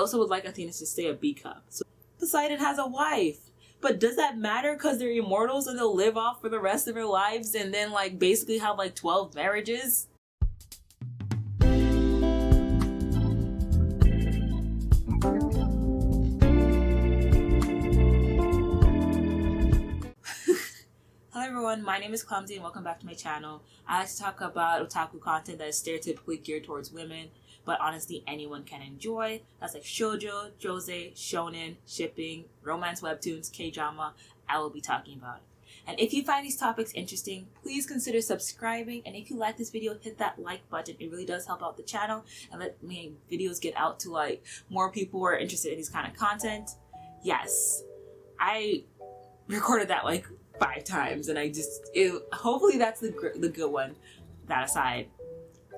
also would like Athena to stay a B cup. So Poseidon has a wife. But does that matter because they're immortals and they'll live off for the rest of their lives and then like basically have like 12 marriages? Hello everyone, my name is Clumsy and welcome back to my channel. I like to talk about otaku content that is stereotypically geared towards women, but honestly anyone can enjoy. That's like shoujo, josei, shonen, shipping, romance webtoons, K-drama. I will be talking about it. And if you find these topics interesting, please consider subscribing. And if you like this video, hit that like button. It really does help out the channel and let my videos get out to like more people who are interested in these kind of content. Yes, I recorded that like 5 times and hopefully that's the good one. That aside,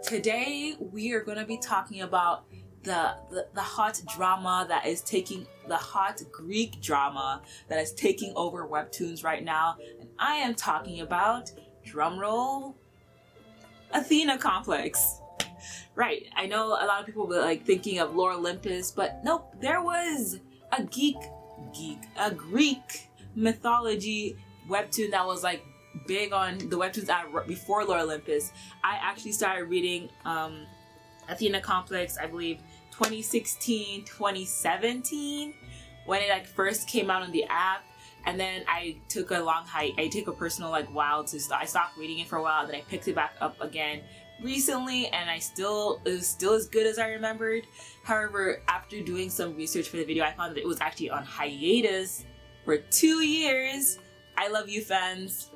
today we are going to be talking about the hot drama that is taking the hot Greek drama that is taking over Webtoons right now, and I am talking about, drumroll, Athena complex. Right, I know a lot of people were like thinking of Lore Olympus, but nope, there was a Greek mythology Webtoon that was like big on the Webtoons before Lore Olympus. I actually started reading Athena Complex, I believe 2016, 2017 when it like first came out on the app, and then I took a long hike. I took a personal like while to I stopped reading it for a while, then I picked it back up again recently, and it was still as good as I remembered. However, after doing some research for the video, I found that it was actually on hiatus for 2 years. I love you, fans.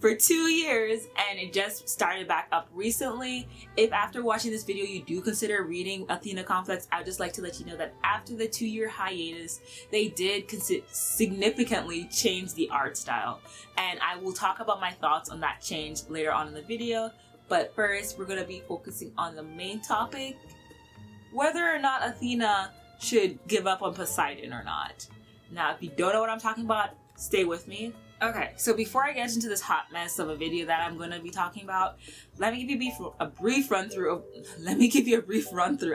For 2 years, and it just started back up recently. If after watching this video you do consider reading Athena Complex, I'd just like to let you know that after the 2-year hiatus, they did significantly change the art style. And I will talk about my thoughts on that change later on in the video. But first, we're going to be focusing on the main topic, whether or not Athena should give up on Poseidon or not. Now, if you don't know what I'm talking about, stay with me. Okay, so before I get into this hot mess of a video that I'm going to be talking about, let me give you a brief run through.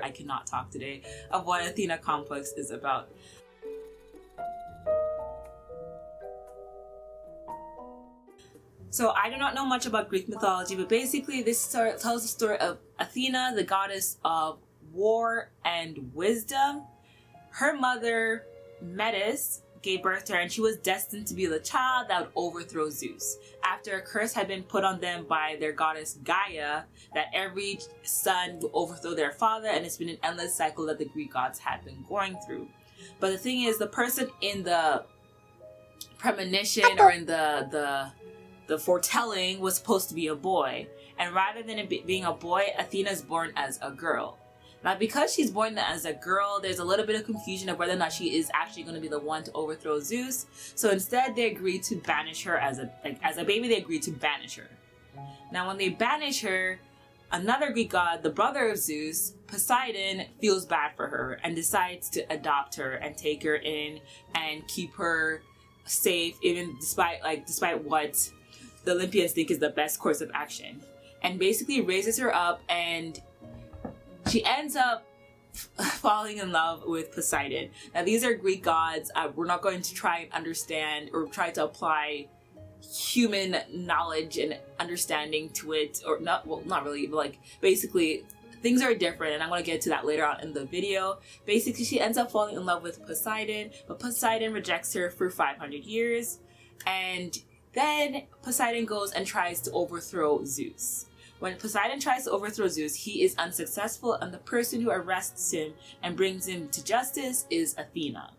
I cannot talk today, of what Athena Complex is about. So I do not know much about Greek mythology, but basically this story tells the story of Athena, the goddess of war and wisdom. Her mother, Metis, gave birth to her, and she was destined to be the child that would overthrow Zeus. After a curse had been put on them by their goddess Gaia, that every son would overthrow their father, and it's been an endless cycle that the Greek gods had been going through. But the thing is, the person in the premonition or in the foretelling was supposed to be a boy, and rather than it being a boy, Athena is born as a girl. Now, because she's born as a girl, there's a little bit of confusion of whether or not she is actually going to be the one to overthrow Zeus. So instead, they agreed to banish her as a baby. They agreed to banish her. Now, when they banish her, another Greek god, the brother of Zeus, Poseidon, feels bad for her and decides to adopt her and take her in and keep her safe, even despite what the Olympians think is the best course of action, and basically raises her up, and she ends up falling in love with Poseidon. Now, these are Greek gods. We're not going to try and understand or try to apply human knowledge and understanding to it, or not. Well, not really, but like basically things are different, and I'm going to get to that later on in the video. Basically, she ends up falling in love with Poseidon, but Poseidon rejects her for 500 years, and then Poseidon goes and tries to overthrow Zeus. When Poseidon tries to overthrow Zeus, he is unsuccessful, and the person who arrests him and brings him to justice is Athena.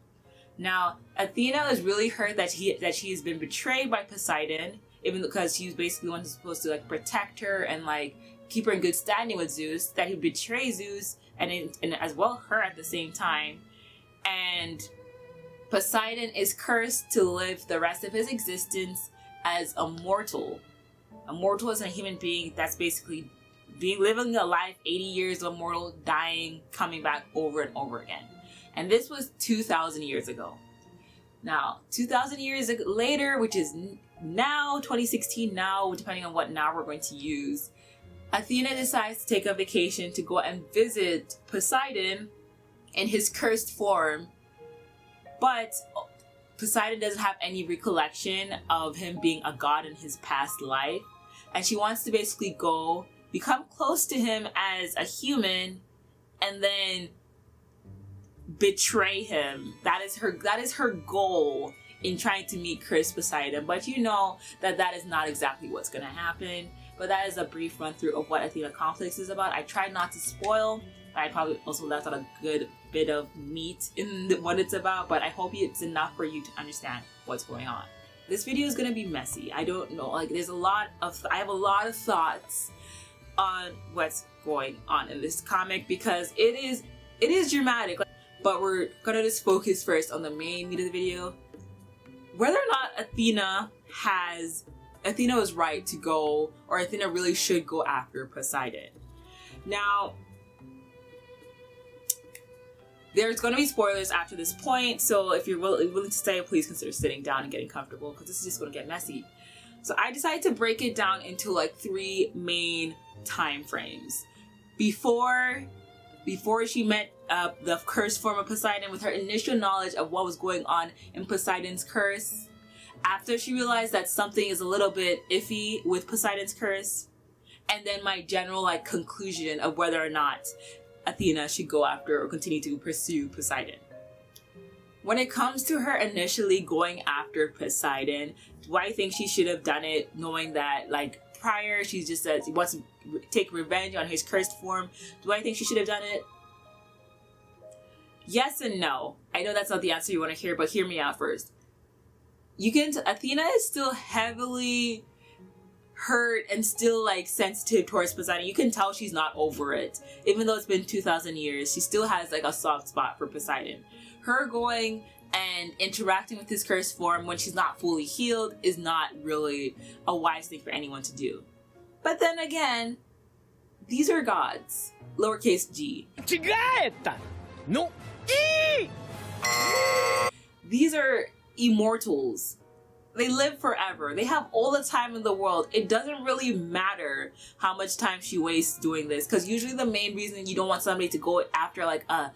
Now, Athena is really hurt that she has been betrayed by Poseidon, even because she's basically the one who's supposed to like protect her and like keep her in good standing with Zeus, that he betrays Zeus and as well her at the same time. And Poseidon is cursed to live the rest of his existence as a mortal. A mortal is a human being that's basically living a life, 80 years of mortal, dying, coming back over and over again. And this was 2,000 years ago. Now, 2,000 years later, which is now 2016 now, depending on what now we're going to use, Athena decides to take a vacation to go and visit Poseidon in his cursed form, but Poseidon doesn't have any recollection of him being a god in his past life, and she wants to basically go become close to him as a human and then betray him. That is her goal in trying to meet cursed Poseidon. But you know that is not exactly what's going to happen. But that is a brief run through of what Athena Complex is about. I tried not to spoil. I probably also left out a good bit of meat in what it's about, but I hope it's enough for you to understand what's going on. This video is going to be messy. I don't know, like I have a lot of thoughts on what's going on in this comic because it is dramatic. But we're going to just focus first on the main meat of the video. Whether or not Athena was right to go, or Athena really should go after Poseidon. Now, there's going to be spoilers after this point, so if you're willing to stay, please consider sitting down and getting comfortable, because this is just going to get messy. So I decided to break it down into like 3 main time frames. Before she met the cursed form of Poseidon, with her initial knowledge of what was going on in Poseidon's curse. After she realized that something is a little bit iffy with Poseidon's curse. And then my general like conclusion of whether or not Athena should go after or continue to pursue Poseidon. When it comes to her initially going after Poseidon, do I think she should have done it knowing that like prior she just said she wants to take revenge on his cursed form? Do I think she should have done it? Yes and no. I know that's not the answer you want to hear, but hear me out first. Athena is still heavily hurt and still like sensitive towards Poseidon. You can tell she's not over it. Even though it's been 2,000 years, she still has like a soft spot for Poseidon. Her going and interacting with his cursed form when she's not fully healed is not really a wise thing for anyone to do. But then again, these are gods. Lowercase g. No. These are immortals. They live forever. They have all the time in the world. It doesn't really matter how much time she wastes doing this, because usually the main reason you don't want somebody to go after like a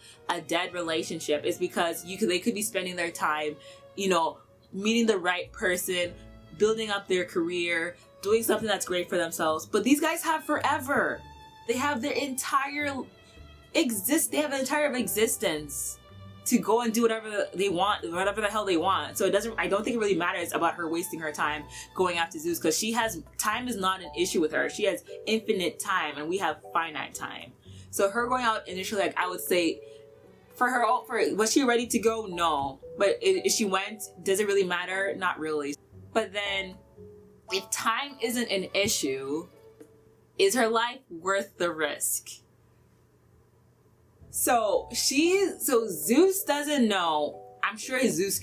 dead relationship is because they could be spending their time, you know, meeting the right person, building up their career, doing something that's great for themselves. But these guys have forever. They have their entire existence to go and do whatever they want, whatever the hell they want. So I don't think it really matters about her wasting her time going after Zeus, because time is not an issue with her. She has infinite time and we have finite time. So her going out initially, like I would say, was she ready to go? No. But if she went, does it really matter? Not really. But then, if time isn't an issue, is her life worth the risk? So Zeus doesn't know. I'm sure Zeus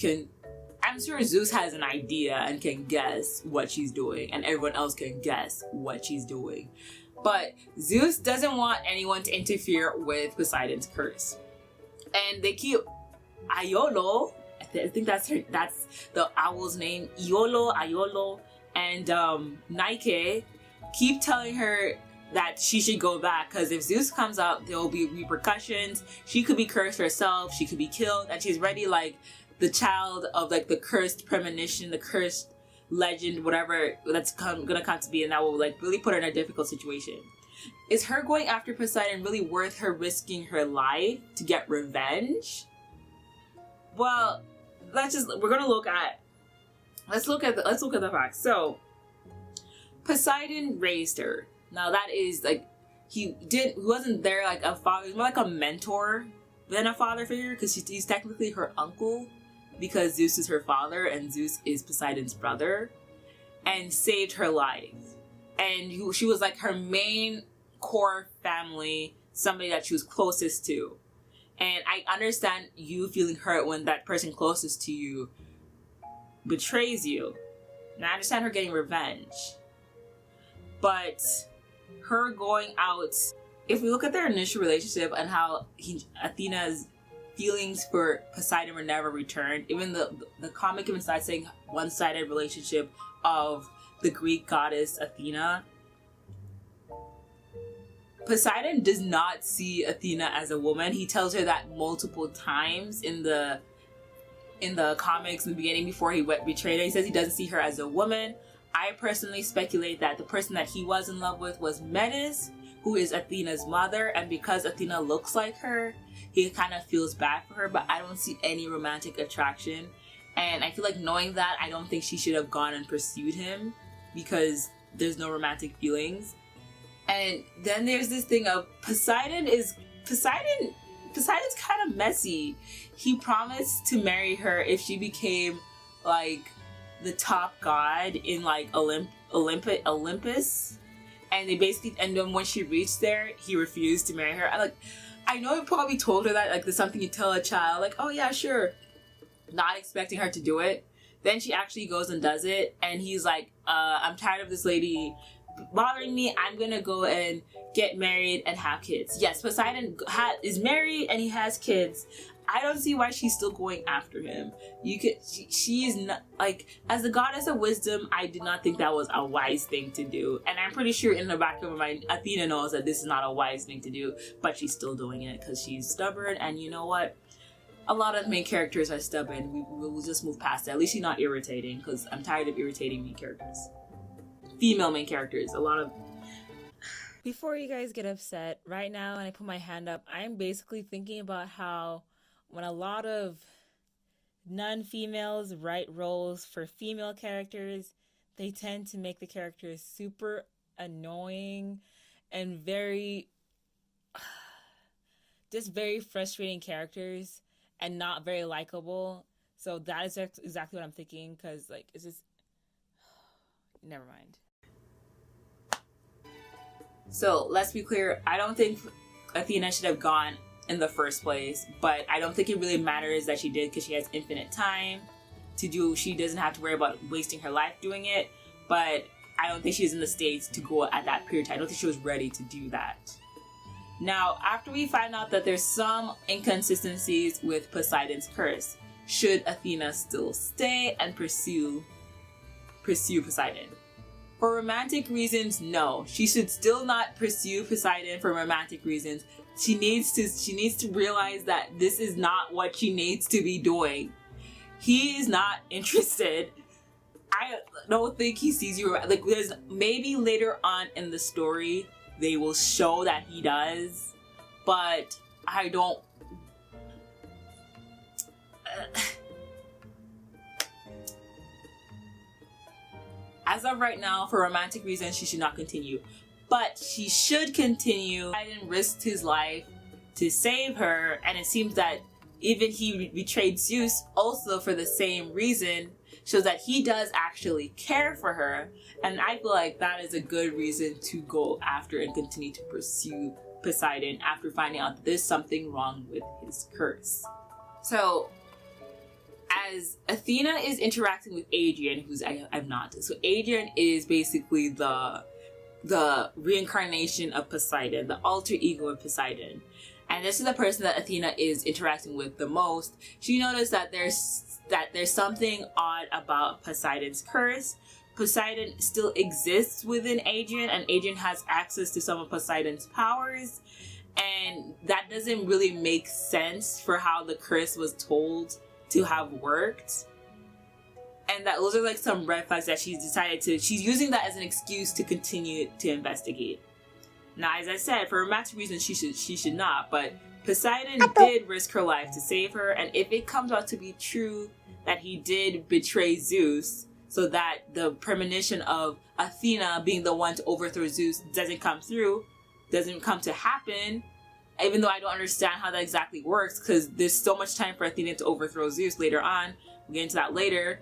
has an idea and can guess what she's doing, and everyone else can guess what she's doing. But Zeus doesn't want anyone to interfere with Poseidon's curse. And they keep Iolo, I think that's the owl's name, Iolo, and Nike keep telling her that she should go back, because if Zeus comes out, there will be repercussions. She could be cursed herself, she could be killed, and she's already like the child of like the cursed premonition, the cursed legend, whatever that's gonna come to be, and that will like really put her in a difficult situation. Is her going after Poseidon really worth her risking her life to get revenge? Well, let's look at the facts. So Poseidon raised her. Now that is like, he wasn't there like a father, he was more like a mentor than a father figure, because he's technically her uncle, because Zeus is her father and Zeus is Poseidon's brother, and saved her life. And she was like her main core family, somebody that she was closest to. And I understand you feeling hurt when that person closest to you betrays you. And I understand her getting revenge. But her going out, if we look at their initial relationship and how Athena's feelings for Poseidon were never returned, even the comic even starts saying one-sided relationship of the Greek goddess Athena. Poseidon does not see Athena as a woman. He tells her that multiple times in the comics in the beginning before he betrayed her. He says he doesn't see her as a woman. I personally speculate that the person that he was in love with was Metis, who is Athena's mother, and because Athena looks like her, he kind of feels bad for her, but I don't see any romantic attraction. And I feel like knowing that, I don't think she should have gone and pursued him because there's no romantic feelings. And then there's this thing of Poseidon's kind of messy. He promised to marry her if she became like the top god in like Olympus. And then when she reached there, he refused to marry her. I know he probably told her that, like, there's something you tell a child, like, oh yeah, sure. Not expecting her to do it. Then she actually goes and does it. And he's like, I'm tired of this lady bothering me. I'm gonna go and get married and have kids. Yes, Poseidon is married and he has kids. I don't see why she's still going after him. She's not, like, as the goddess of wisdom, I did not think that was a wise thing to do. And I'm pretty sure in the back of her mind, Athena knows that this is not a wise thing to do, but she's still doing it because she's stubborn. And you know what? A lot of main characters are stubborn. We'll just move past it. At least she's not irritating, because I'm tired of irritating main characters. Female main characters. A lot of... Before you guys get upset, right now when I put my hand up, I'm basically thinking about how when a lot of non-females write roles for female characters, they tend to make the characters super annoying and very frustrating characters and not very likable. So that is exactly what I'm thinking, because like it's just never mind. So let's be clear, I don't think Athena should have gone in the first place, but I don't think it really matters that she did because she has infinite time to do. She doesn't have to worry about wasting her life doing it, but I don't think she's in the states to go at that period of time. I don't think she was ready to do that. Now, after we find out that there's some inconsistencies with Poseidon's curse, should Athena still stay and pursue Poseidon? For romantic reasons, no. She should still not pursue Poseidon for romantic reasons. She needs to realize that this is not what she needs to be doing. He is not interested. I don't think he sees you. Like, there's maybe later on in the story they will show that he does, but I don't. As of right now, for romantic reasons, she should not continue. But she should continue. Poseidon risked his life to save her, and it seems that even he betrayed Zeus also for the same reason, shows that he does actually care for her. And I feel like that is a good reason to go after and continue to pursue Poseidon after finding out that there's something wrong with his curse. So, as Athena is interacting with Adrian, who's I'm not. So Adrian is basically the reincarnation of Poseidon, the alter ego of Poseidon. And this is the person that Athena is interacting with the most. She noticed that there's something odd about Poseidon's curse. Poseidon still exists within Adrian, and Adrian has access to some of Poseidon's powers. And that doesn't really make sense for how the curse was told to have worked. And that those are like some red flags that she's using that as an excuse to continue to investigate. Now, as I said, for romantic reasons, she should not, but Poseidon did risk her life to save her, and if it comes out to be true that he did betray Zeus, so that the premonition of Athena being the one to overthrow Zeus doesn't come to happen, even though I don't understand how that exactly works, because there's so much time for Athena to overthrow Zeus later on, we'll get into that later,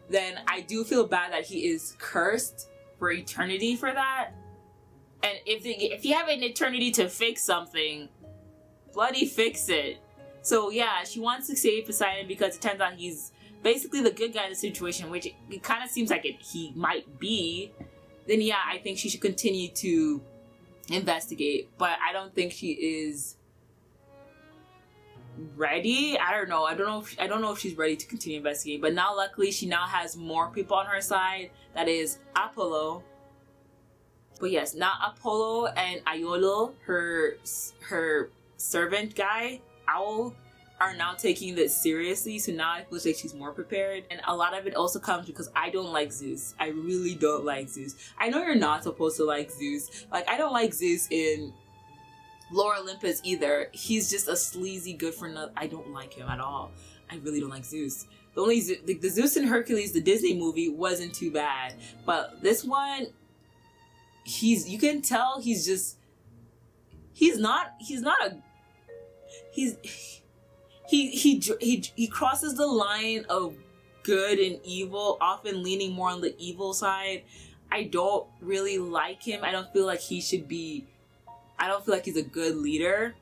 then I do feel bad that he is cursed for eternity for that. And if you have an eternity to fix something, bloody fix it. So yeah, she wants to save Poseidon because it turns out he's basically the good guy in the situation, which it kind of seems like he might be. Then yeah, I think she should continue to investigate, but I don't think she is ready. I don't know if she's ready to continue investigating. But now, luckily, she now has more people on her side. That is Apollo. But yes, now Apollo and Iolo, her servant guy, Owl, are now taking this seriously. So now I feel like she's more prepared. And a lot of it also comes because I don't like Zeus. I really don't like Zeus. I know you're not supposed to like Zeus. Like, I don't like Zeus in Lore Olympus either. He's just a sleazy good for nothing. I don't like him at all. I really don't like Zeus. The only the Zeus and Hercules, the Disney movie, wasn't too bad. But this one, you can tell he crosses the line of good and evil, often leaning more on the evil side. I don't really like him. I don't feel like he's a good leader.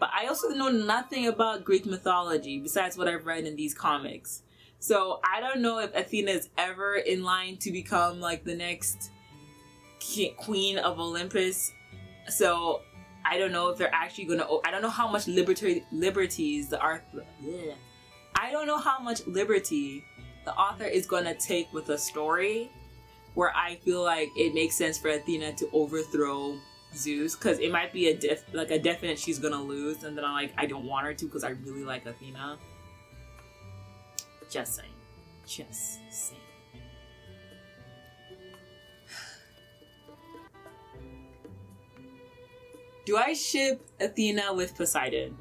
But I also know nothing about Greek mythology besides what I've read in these comics. So I don't know if Athena is ever in line to become like the next queen of Olympus. So I don't know if they're actually gonna. I don't know how much liberty the author is gonna take with a story where I feel like it makes sense for Athena to overthrow Zeus, because it might be a definite she's gonna lose, and then I don't want her to because I really like Athena. Just saying. Do I ship Athena with Poseidon?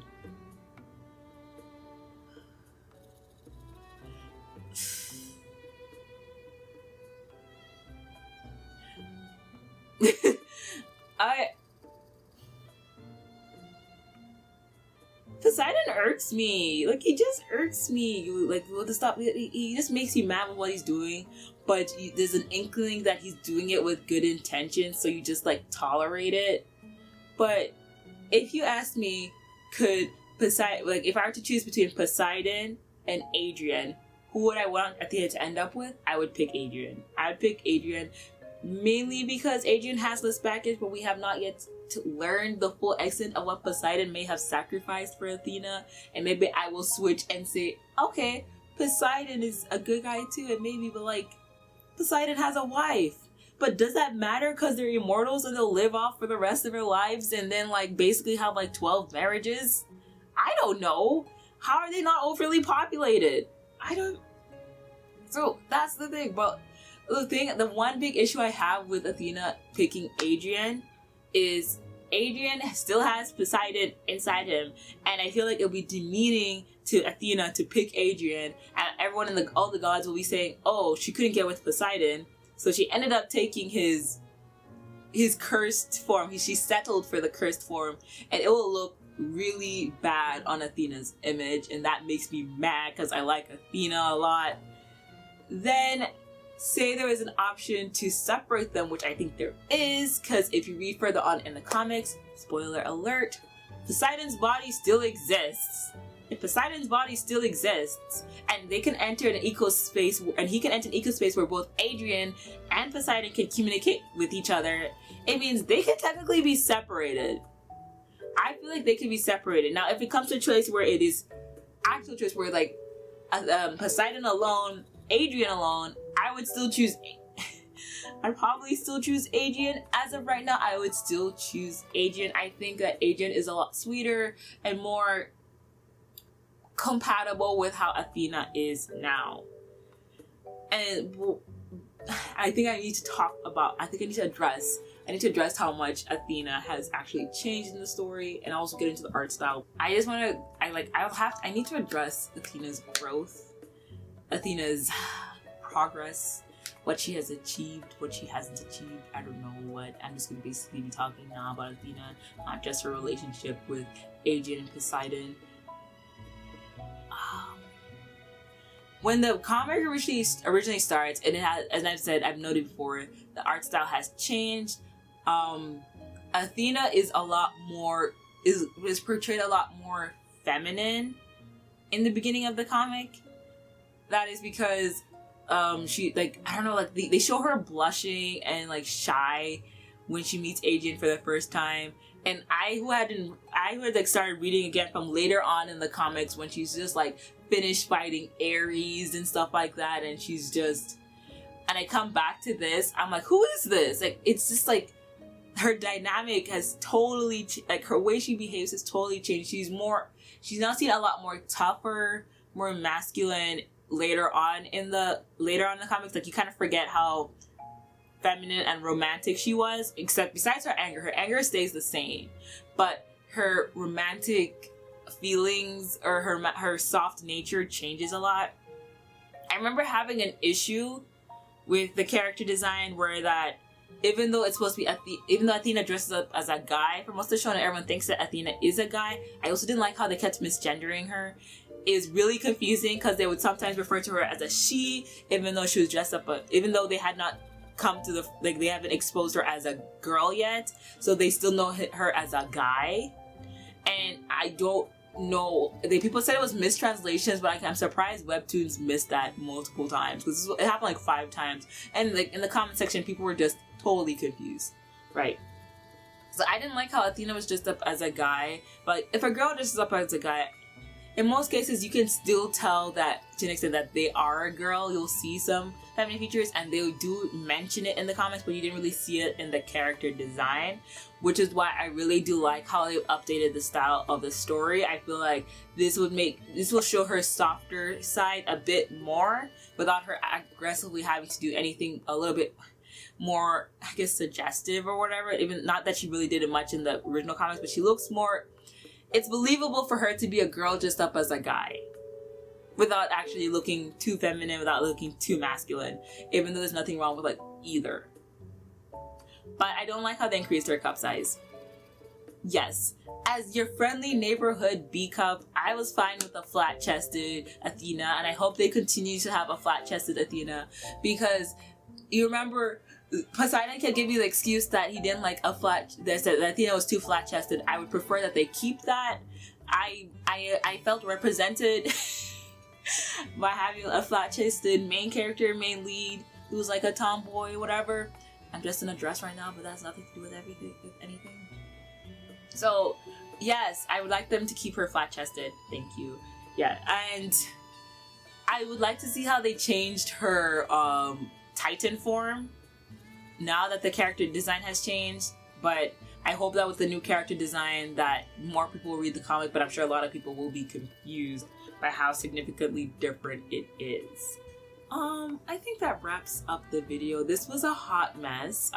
Poseidon irks me. Like, he just irks me. Like, he just makes you mad with what he's doing, but there's an inkling that he's doing it with good intention, so you just like tolerate it. But if you ask me, could Poseidon, like, if I were to choose between Poseidon and Adrian, who would I want Athena to end up with? I would pick Adrian. I would pick Adrian mainly because Adrian has less baggage, but we have not yet learned the full extent of what Poseidon may have sacrificed for Athena. And maybe I will switch and say, okay, Poseidon is a good guy too, and maybe, but like, Poseidon has a wife. But does that matter because they're immortals and they'll live off for the rest of their lives and then like basically have like 12 marriages? I don't know. How are they not overly populated? So that's the thing. But the one big issue I have with Athena picking Adrian is Adrian still has Poseidon inside him, and I feel like it'll be demeaning to Athena to pick Adrian, and everyone in all the gods will be saying, oh, she couldn't get with Poseidon, so she ended up taking his cursed form. She settled for the cursed form, and it will look really bad on Athena's image, and that makes me mad because I like Athena a lot. Then say there is an option to separate them, which I think there is, because if you read further on in the comics, spoiler alert, Poseidon's body still exists. If Poseidon's body still exists, and they can enter an ecospace, and he can enter an ecospace where both Adrian and Poseidon can communicate with each other, it means they can technically be separated. I feel like they can be separated. Now, if it comes to a choice where it is actual choice where like Poseidon alone, Adrian alone, I would still choose. I'd probably still choose Adrian. As of right now, I would still choose Adrian. I think that Adrian is a lot sweeter and more compatible with how Athena is now. And I think I need to address how much Athena has actually changed in the story, and also get into the art style. I need to address Athena's growth, Athena's progress, what she has achieved, what she hasn't achieved. I don't know what. I'm just going to basically be talking now about Athena, not just her relationship with Adrian and Poseidon. When the comic originally starts, and it has, as I've said, I've noted before, the art style has changed. Athena is portrayed a lot more feminine in the beginning of the comic. That is because she, like, I don't know, like they show her blushing and like shy when she meets Adrian for the first time. And I who had like started reading again from later on in the comics when she's just like finished fighting Ares and stuff like that, and she's just, and I come back to this, I'm like, who is this? Like, it's just like her dynamic has totally like her way she behaves has totally changed. She's now seen a lot more tougher, more masculine later on in the comics. Like, you kind of forget how feminine and romantic she was, except besides her anger stays the same, but her romantic feelings or her soft nature changes a lot. I remember having an issue with the character design where that even though it's supposed to be even though Athena dresses up as a guy for most of the show and everyone thinks that Athena is a guy, I also didn't like how they kept misgendering her. It was really confusing because they would sometimes refer to her as a she, even though she was dressed up, even though they had not come to they haven't exposed her as a girl yet, so they still know her as a guy. And I don't know, people said it was mistranslations, but I'm surprised Webtoons missed that multiple times, because it happened like 5 times, and like in the comment section people were just totally confused, right? So I didn't like how Athena was dressed up as a guy, but like, if a girl dresses up as a guy, in most cases you can still tell that to an extent that they are a girl. You'll see some feminine features and they do mention it in the comics, but you didn't really see it in the character design, which is why I really do like how they updated the style of the story. I feel like this will show her softer side a bit more without her aggressively having to do anything a little bit more, I guess, suggestive or whatever. Even not that she really did it much in the original comics, but she looks more, it's believable for her to be a girl dressed up as a guy without actually looking too feminine, without looking too masculine, even though there's nothing wrong with like either. But I don't like how they increased her cup size. Yes, as your friendly neighborhood B cup, I was fine with a flat-chested Athena, and I hope they continue to have a flat-chested Athena, because you remember Poseidon can give you the excuse that he didn't like that Athena was too flat-chested. I would prefer that they keep that. I felt represented by having a flat-chested main character, main lead, who was like a tomboy, whatever. I'm just in a dress right now, but that's nothing to do with anything. So, yes, I would like them to keep her flat-chested. Thank you. Yeah, and I would like to see how they changed her Titan form now that the character design has changed, but I hope that with the new character design that more people will read the comic, but I'm sure a lot of people will be confused by how significantly different it is. I think that wraps up the video. This was a hot mess.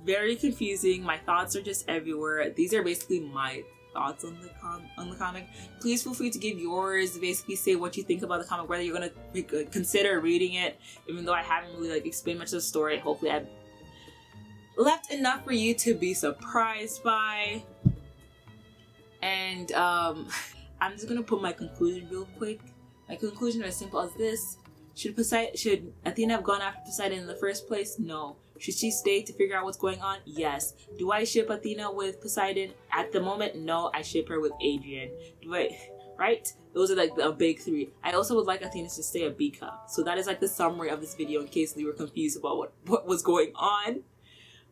Very confusing. My thoughts are just everywhere. These are basically my thoughts on the comic. Please feel free to give yours. Basically say what you think about the comic, whether you're gonna consider reading it, even though I haven't really like explained much of the story. Hopefully I've left enough for you to be surprised by. And I'm just gonna put my conclusion real quick. My conclusion is as simple as this. Should Athena have gone after Poseidon in the first place? No. Should she stay to figure out what's going on? Yes. Do I ship Athena with Poseidon? At the moment, no. I ship her with Adrian. Right? Those are like the big 3. I also would like Athena to stay a B cup. So that is like the summary of this video in case you were confused about what was going on.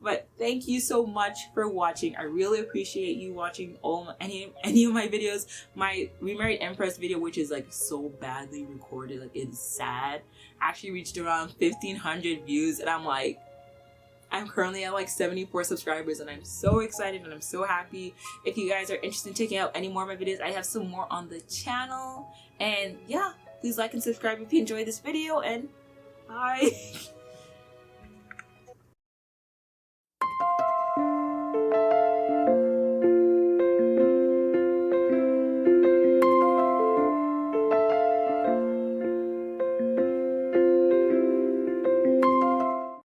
But thank you so much for watching. I really appreciate you watching any of my videos. My Remarried Empress video, which is like so badly recorded, like it's sad, actually reached around 1,500 views, and I'm currently at like 74 subscribers, and I'm so excited and I'm so happy. If you guys are interested in checking out any more of my videos, I have some more on the channel. And yeah, please like and subscribe if you enjoyed this video, and bye.